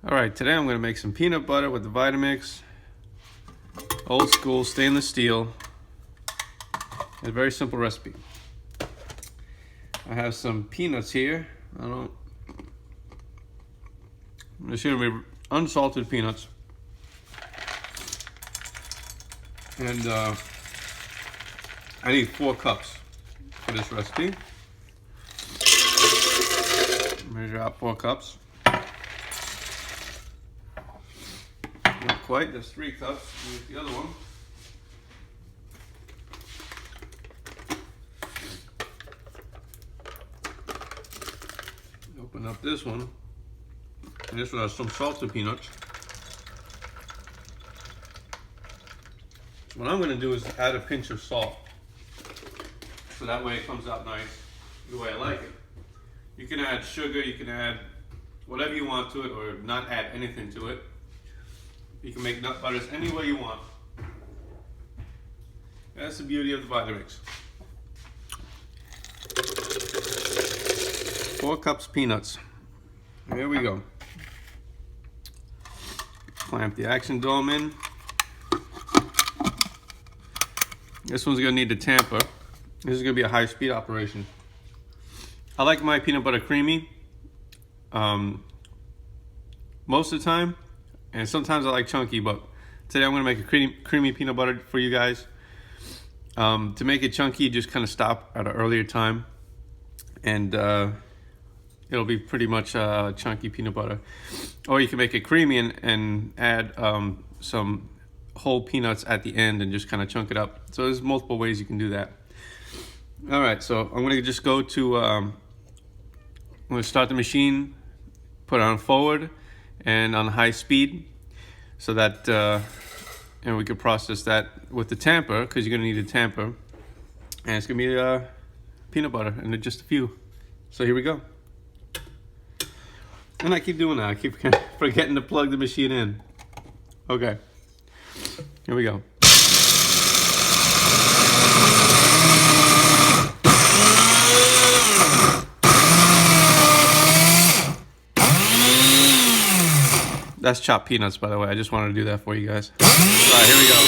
Alright, today I'm going to make some peanut butter with the Vitamix. Old school stainless steel. A very simple recipe. I have some peanuts here. It's going to be unsalted peanuts. And I need 4 cups for this recipe. Measure out 4 cups. Not quite, there's 3 cups. Here's the other one. Open up this one. And this one has some salted peanuts. So what I'm going to do is add a pinch of salt. So that way it comes out nice, the way I like it. You can add sugar, you can add whatever you want to it, or not add anything to it. You can make nut butters any way you want. That's the beauty of the Vitamix. 4 cups peanuts. Here we go. Clamp the action dome in. This one's gonna need a tamper. This is gonna be a high-speed operation. I like my peanut butter creamy most of the time, and sometimes I like chunky, but today I'm gonna make a creamy peanut butter for you guys. To make it chunky, just kind of stop at an earlier time, and it'll be pretty much chunky peanut butter. Or you can make it creamy and add some whole peanuts at the end and just kind of chunk it up. So there's multiple ways you can do that. All right, so I'm gonna just go to, I'm gonna start the machine, put it on forward and on high speed, so that and we can process that with the tamper, because you're gonna need a tamper, and it's gonna be peanut butter and just a few. So here we go. And I keep doing that. I keep forgetting to plug the machine in. Okay, here we go. That's chopped peanuts, by the way. I just wanted to do that for you guys. All right, here we go.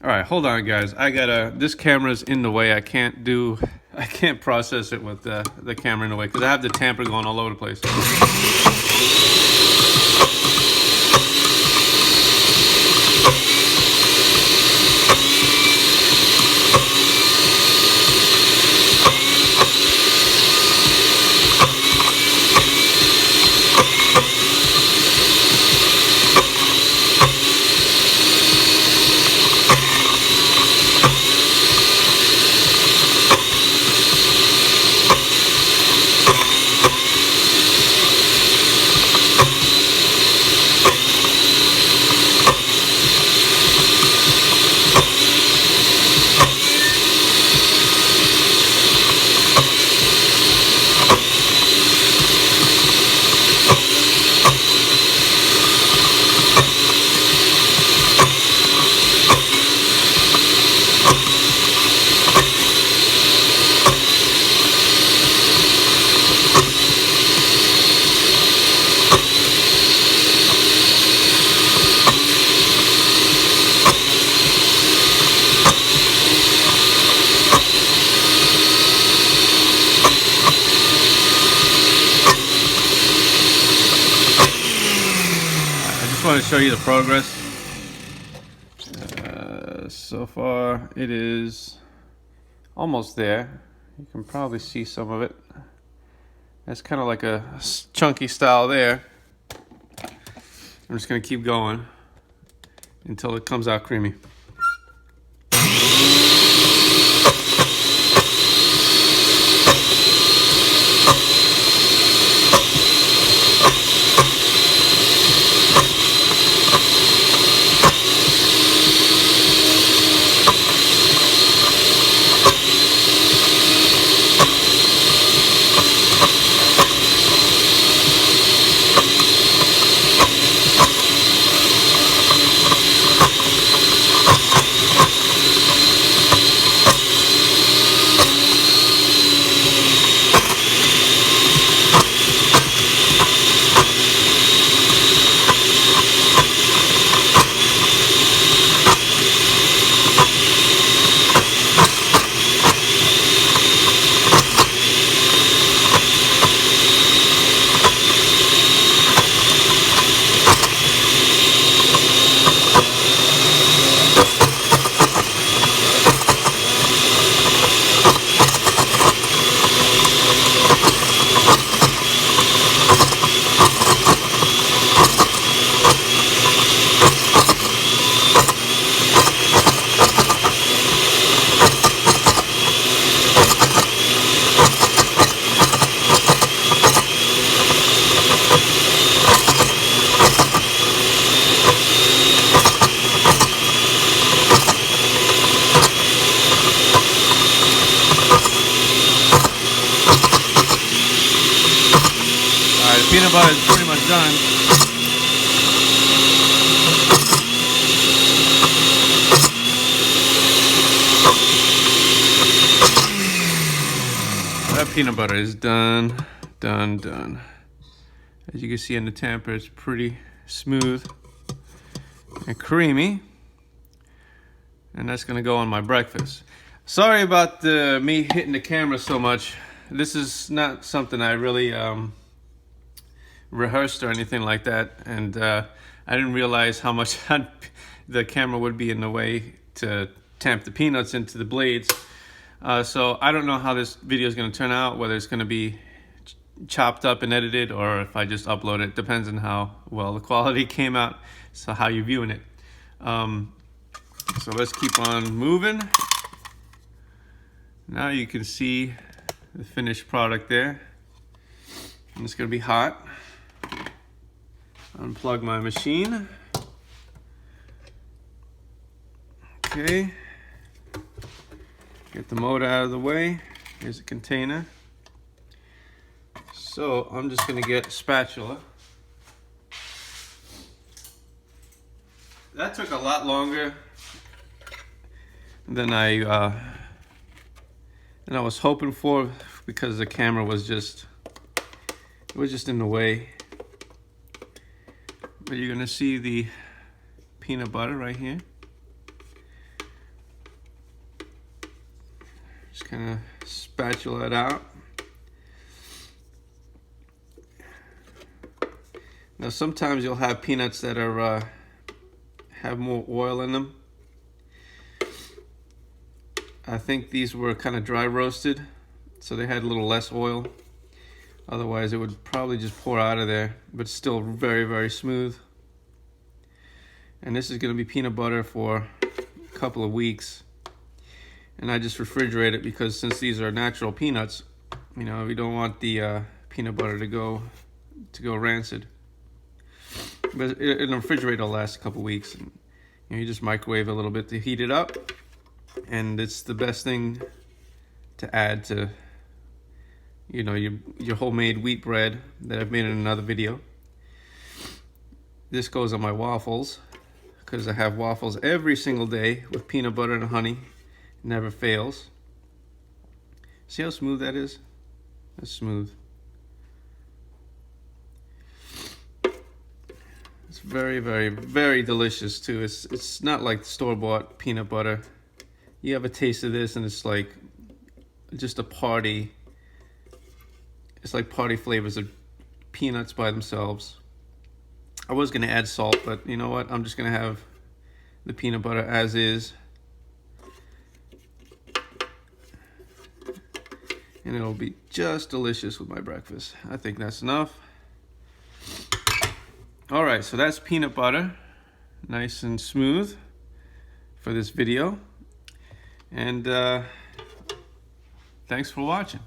All right, hold on guys. This camera's in the way. I can't do I can't process it with the camera in the way because I have the tamper going all over the place. I want to show you the progress. So far it is almost there. You can probably see some of it. That's kind of like a chunky style there. I'm just going to keep going until it comes out creamy. Peanut butter is pretty much done. That peanut butter is done. As you can see in the tamper, it's pretty smooth and creamy. And that's gonna go on my breakfast. Sorry about me hitting the camera so much. This is not something I really rehearsed or anything like that, and I didn't realize how much the camera would be in the way to tamp the peanuts into the blades. So I don't know how this video is going to turn out, whether it's going to be chopped up and edited or if I just upload it. Depends on how well the quality came out, so how you're viewing it. So let's keep on moving. Now you can see the finished product there, and it's going to be hot. Unplug my machine. Okay. Get the motor out of the way. Here's a container. So I'm just going to get a spatula. That took a lot longer than I was hoping for, because the camera was just in the way. But you're gonna see the peanut butter right here. Just kind of spatula it out. Now sometimes you'll have peanuts that are have more oil in them. I think these were kind of dry roasted, so they had a little less oil. Otherwise it would probably just pour out of there, but still very, very smooth. And this is going to be peanut butter for a couple of weeks. And I just refrigerate it because since these are natural peanuts, you know, we don't want the peanut butter to go rancid. But in the refrigerator will last a couple weeks. And, you know, you just microwave a little bit to heat it up, and it's the best thing to add to, you know, your homemade wheat bread that I've made in another video. This goes on my waffles because I have waffles every single day with peanut butter and honey. It never fails. See how smooth that is? That's smooth. It's very, very, very delicious too. It's not like store-bought peanut butter. You have a taste of this and it's like just a party. It's like party flavors of peanuts by themselves. I was gonna add salt, but you know what? I'm just gonna have the peanut butter as is. And it'll be just delicious with my breakfast. I think that's enough. All right, so that's peanut butter, nice and smooth for this video. And thanks for watching.